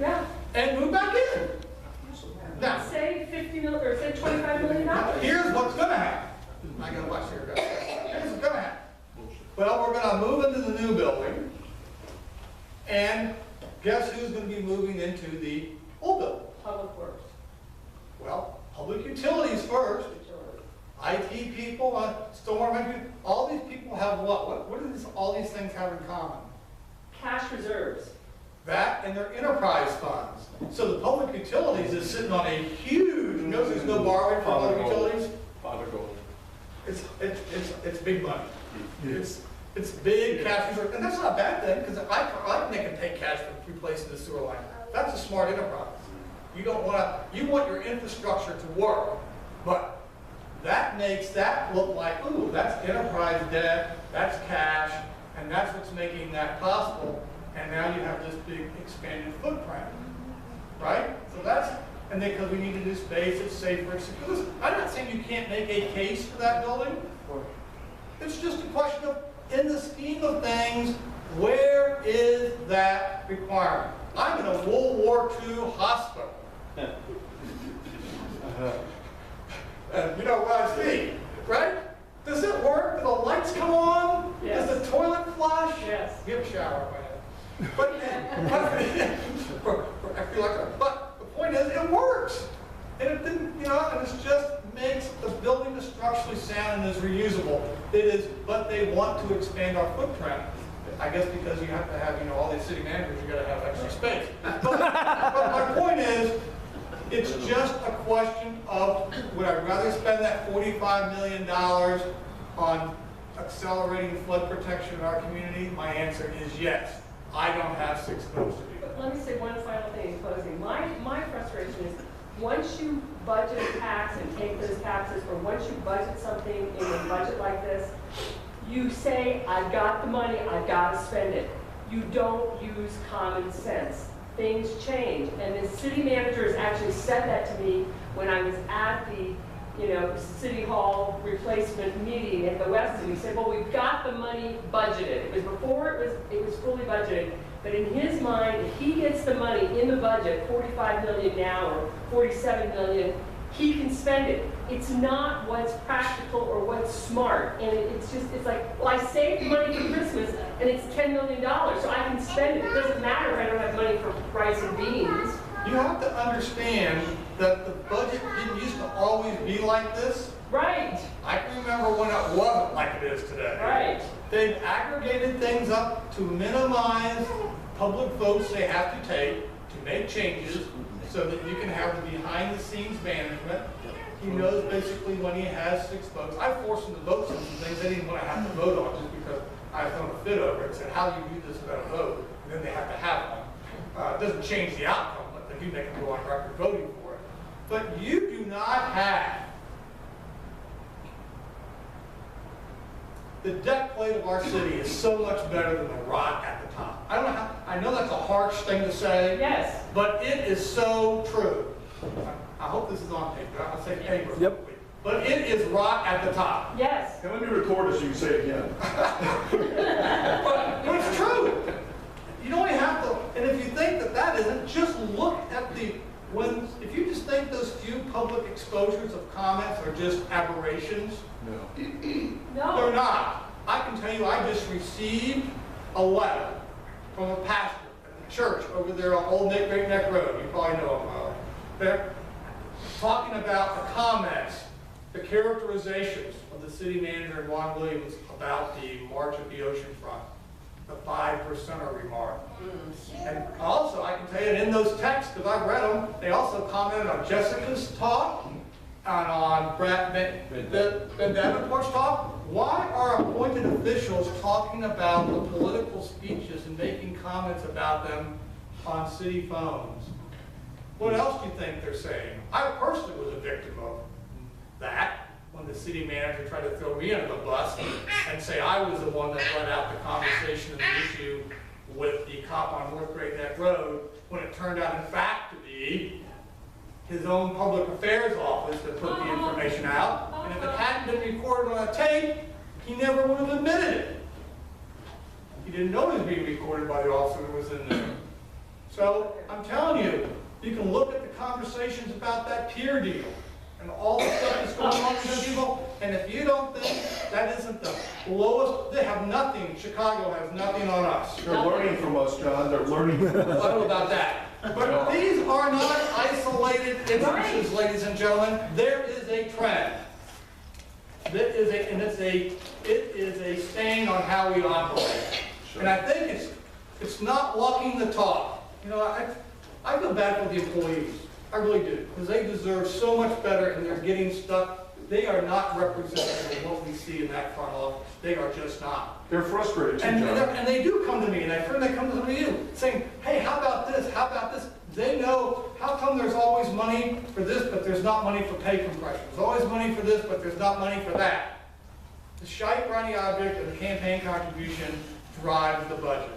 Yeah. and move back in. Now, Say 50 million, or say $25 million. here's what's gonna happen. I gotta watch here, guys. Here's what's gonna happen. Well, we're gonna move into the new building, and guess who's gonna be moving into the old building? Public Works. Well, public utilities first. IT people, storm, all these people have what? What do all these things have in common? Cash reserves. That and their enterprise funds. So the public utilities is sitting on a huge, notice there's no borrowing for public utilities? Pot of gold. It's big money. It's big cash reserve, and that's not a bad thing, because I can make them take cash for replacing the sewer line. That's a smart enterprise. You want your infrastructure to work, but that makes that look like, ooh, that's enterprise debt, that's cash, and that's what's making that possible. And now you have this big expanded footprint, right? So that's, and then because we need to do space, it's safer, it's secure. Listen, I'm not saying you can't make a case for that building. It's just a question of, in the scheme of things, where is that requirement? I'm in a World War II hospital. You know what I see, right? Does it work? Do the lights come on? Yes. Does the toilet flush? Yes. Give a shower, man. But I feel like, but the point is, it works. And it didn't, and it just makes the building is structurally sound and is reusable. It is, but they want to expand our footprint. I guess because you have to have, all these city managers, you gotta have extra space. But my point is, it's just a question of, would I rather spend that $45 million on accelerating flood protection in our community? My answer is yes. I don't have 6 votes to do that. Let me say one final thing in closing. My frustration is, once you budget a tax and take those taxes, or once you budget something in a budget like this, you say, I've got the money, I've got to spend it. You don't use common sense. Things change. And the city managers actually said that to me when I was at the City Hall replacement meeting at the West End. He said, well, we've got the money budgeted. It was before it was fully budgeted. But in his mind, if he gets the money in the budget, 45 million now or 47 million, he can spend it. It's not what's practical or what's smart. And it's like, well, I saved money for Christmas and it's $10 million, so I can spend it. It doesn't matter if I don't have money for rice and beans. You have to understand that the budget didn't used to always be like this. Right. I can remember when it wasn't like it is today. Right. They've aggregated things up to minimize public votes they have to take to make changes so that you can have the behind-the-scenes management. He knows basically when he has 6 votes. I forced him to vote on some things they didn't want to have to vote on just because I thrown a fit over it and said, how do you do this without a vote? And then they have to have one. It doesn't change the outcome, but they do make them go on record voting for it. But you do not have the debt plate of our city is so much better than the rock at the top. I know that's a harsh thing to say. Yes. But it is so true. I hope this is on paper. I'll say paper. Yep. But it is rock at the top. Yes. And let me record it so you can say it again. But it's true. You don't have to, and if you think that isn't, just look at if you just think those few public exposures of comments are just aberrations, No. No. they're not. I can tell you, I just received a letter from a pastor at the church over there on Old Great Neck Road. You probably know him. They're talking about the comments, the characterizations of the city manager and Ron Williams about the March of the Ocean Front, the 5%er remark. And also, I can tell you, in those texts, because I've read them, they also commented on Jessica's talk and on Brad Ben Davenport's talk. Why are appointed officials talking about the political speeches and making comments about them on city phones? What else do you think they're saying? I personally was a victim of that when the city manager tried to throw me under the bus and say I was the one that let out the conversation and the issue with the cop on North Great Neck Road, when it turned out in fact to be his own public affairs office that put the information out. And if it hadn't been recorded on a tape, he never would have admitted it. He didn't know it was being recorded by the officer who was in there. So I'm telling you, you can look at the conversations about that pier deal and all the stuff that's going on with those people, and if you don't think that isn't the lowest, they have nothing, Chicago has nothing on us. They're learning from us, John, they're learning from I us. don't know about that. But these are not isolated instances, ladies and gentlemen. There is a trend. It is a stain on how we operate. And I think it's not walking the talk. You know, I feel bad for the employees. I really do, because they deserve so much better and they're getting stuck. They are not representative of what we see in that front office. They are just not. They're frustrated too, And, John. and they do come to me, and I've heard they come to some of you, saying, hey, how about this, how about this? They know, how come there's always money for this, but there's not money for pay compression? There's always money for this, but there's not money for that. The shite briny object of the campaign contribution drives the budget.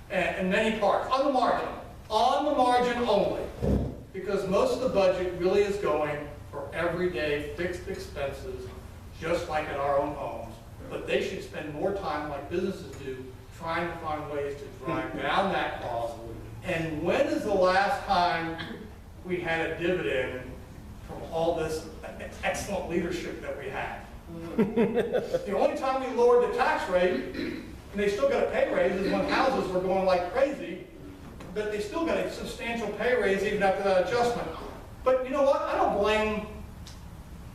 And in many parts, on the margin only. Because most of the budget really is going for everyday fixed expenses, just like in our own homes. But they should spend more time, like businesses do, trying to find ways to drive down that cost. And when is the last time we had a dividend from all this excellent leadership that we had? The only time we lowered the tax rate, and they still got a pay raise, is when houses were going like crazy, but they still got a substantial pay raise even after that adjustment. But you know what? I don't blame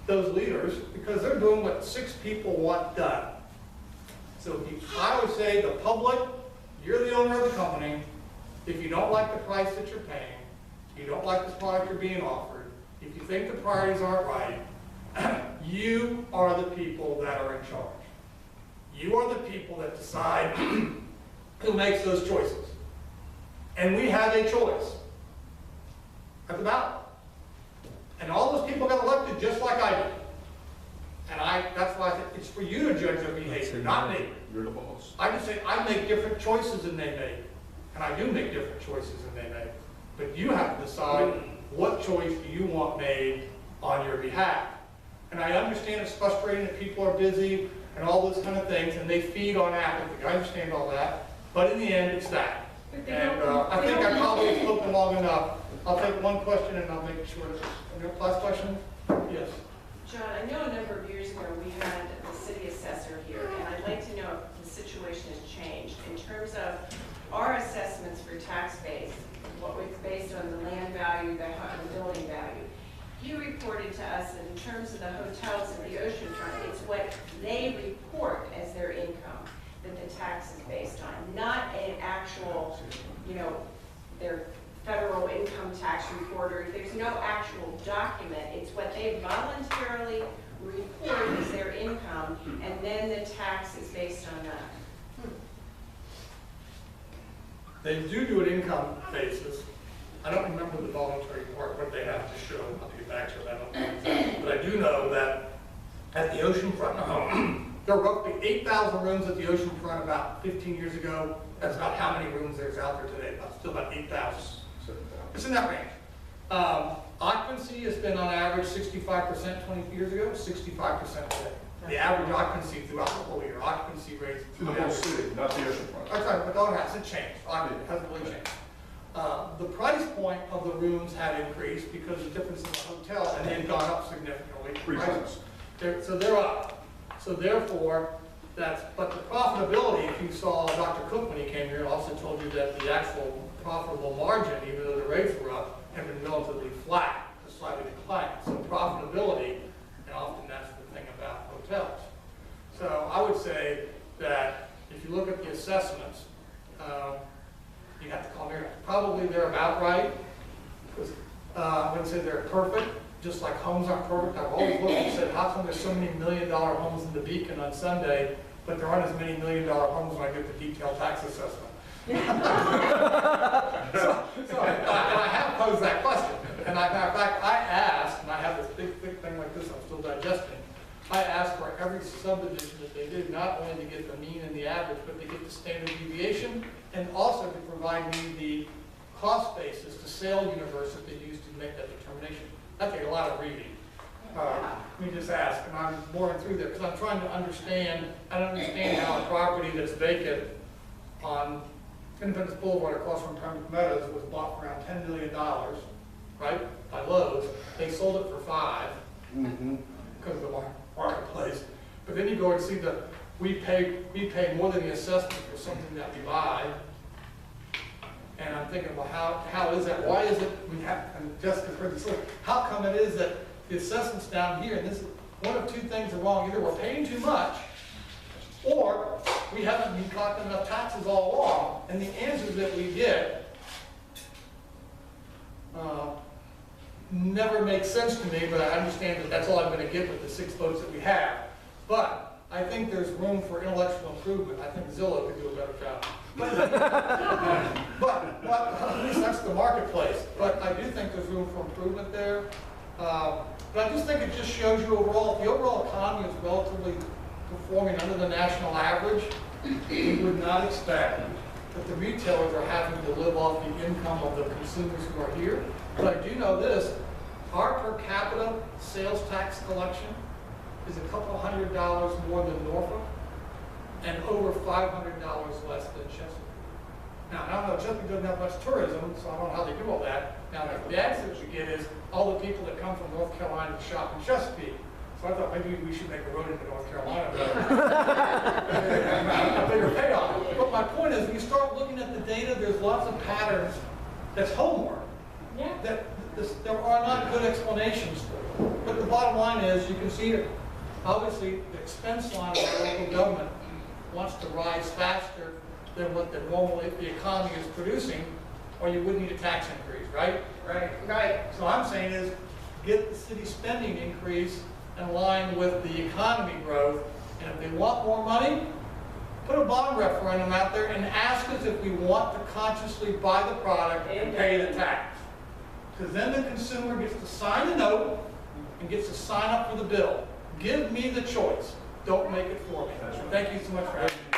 those leaders because they're doing what 6 people want done. So I would say the public, you're the owner of the company. If you don't like the price that you're paying, you don't like the product you're being offered, if you think the priorities aren't right, you are the people that are in charge. You are the people that decide who makes those choices. And we have a choice at the ballot. And all those people got elected just like I did. And that's why I think it's for you to judge their behavior, not me. You're the boss. I just say I make different choices than they make. And I do make different choices than they make. But you have to decide what choice do you want made on your behalf. And I understand it's frustrating that people are busy and all those kind of things, and they feed on apathy. I understand all that. But in the end, it's that. And I think I probably have spoken long enough. I'll take one question and I'll make it short. Last question? Yes. John, I know a number of years ago we had the city assessor here, and I'd like to know if the situation has changed in terms of our assessments for tax base, what was based on the land value, the building value. You reported to us that in terms of the hotels and the oceanfront, it's what they report as their income that the tax is based on, not an actual, their federal income tax report, or there's no actual document. It's what they voluntarily report as their income, and then the tax is based on that. They do an income basis. I don't remember the voluntary part, what they have to show. I'll get back to that. I don't know exactly. But I do know that at the oceanfront, there were roughly 8,000 rooms at the oceanfront about 15 years ago. That's about how many rooms there's out there today. Still about 8,000. It's in that range. Occupancy has been on average 65% 20 years ago, 65% today. The average occupancy throughout the whole year, occupancy rates. To the whole city, not the oceanfront. That's right, but it hasn't changed. It hasn't really changed. The price point of the rooms had increased because of the difference in the hotel, and they've gone up significantly. 3 times. So they're up. So therefore, but the profitability, if you saw Dr. Cook when he came here, also told you that the actual profitable margin, even though the rates were up, have been relatively flat, to slightly declined. So profitability, and often that's the thing about hotels. So I would say that if you look at the assessments, you have to call me, probably they're about right. Because I wouldn't say they're perfect, just like homes aren't perfect. I've always looked and said, how come there's so many $1 million homes in the Beacon on Sunday, but there aren't as many $1 million homes when I get the detailed tax assessment? And I have posed that question. And matter of fact, I asked, and I have this big, thick thing like this I'm still digesting, I asked for every subdivision that they did, not only to get the mean and the average, but to get the standard deviation, and also to provide me the cost basis, the sale universe that they used to make that determination. That takes a lot of reading. Let me just ask, and I'm boring through there, because I'm trying to understand, I don't understand how a property that's vacant on, Independence Boulevard across from Pembroke Meadows was bought for around $10 million, right, by Lowe's. They sold it for $5 because of the marketplace. But then you go and see that we pay more than the assessment for something that we buy. And I'm thinking, well, how is that? Why is it we have, and Jessica heard this, how come it is that the assessments down here, and this is one of two things are wrong, either we're paying too much, or we haven't been collecting enough taxes all along. And the answers that we get never make sense to me, but I understand that that's all I'm going to get with the 6 votes that we have. But I think there's room for intellectual improvement. I think Zillow could do a better job. But at least that's the marketplace. But I do think there's room for improvement there. But I just think it just shows you overall, if the overall economy is relatively performing under the national average, we would not expect that the retailers are having to live off the income of the consumers who are here. But I do know this, our per capita sales tax collection is a couple $100 more than Norfolk and over $500 less than Chesapeake. Now, I don't know, Chesapeake doesn't have much tourism, so I don't know how they do all that. Now, the answer that you get is all the people that come from North Carolina to shop in Chesapeake. So I thought maybe we should make a road into North Carolina. A bigger payoff. But my point is, when you start looking at the data, there's lots of patterns that's homework. Yeah. That there are not good explanations for it. But the bottom line is, you can see it. Obviously, the expense line of the local government wants to rise faster than what the economy is producing, or you wouldn't need a tax increase, right? Right. So I'm saying is, get the city spending increase in line with the economy growth, and if they want more money, put a bond referendum out there and ask us if we want to consciously buy the product and pay the tax. Because then the consumer gets to sign the note and gets to sign up for the bill. Give me the choice. Don't make it for me. Thank you so much for having me.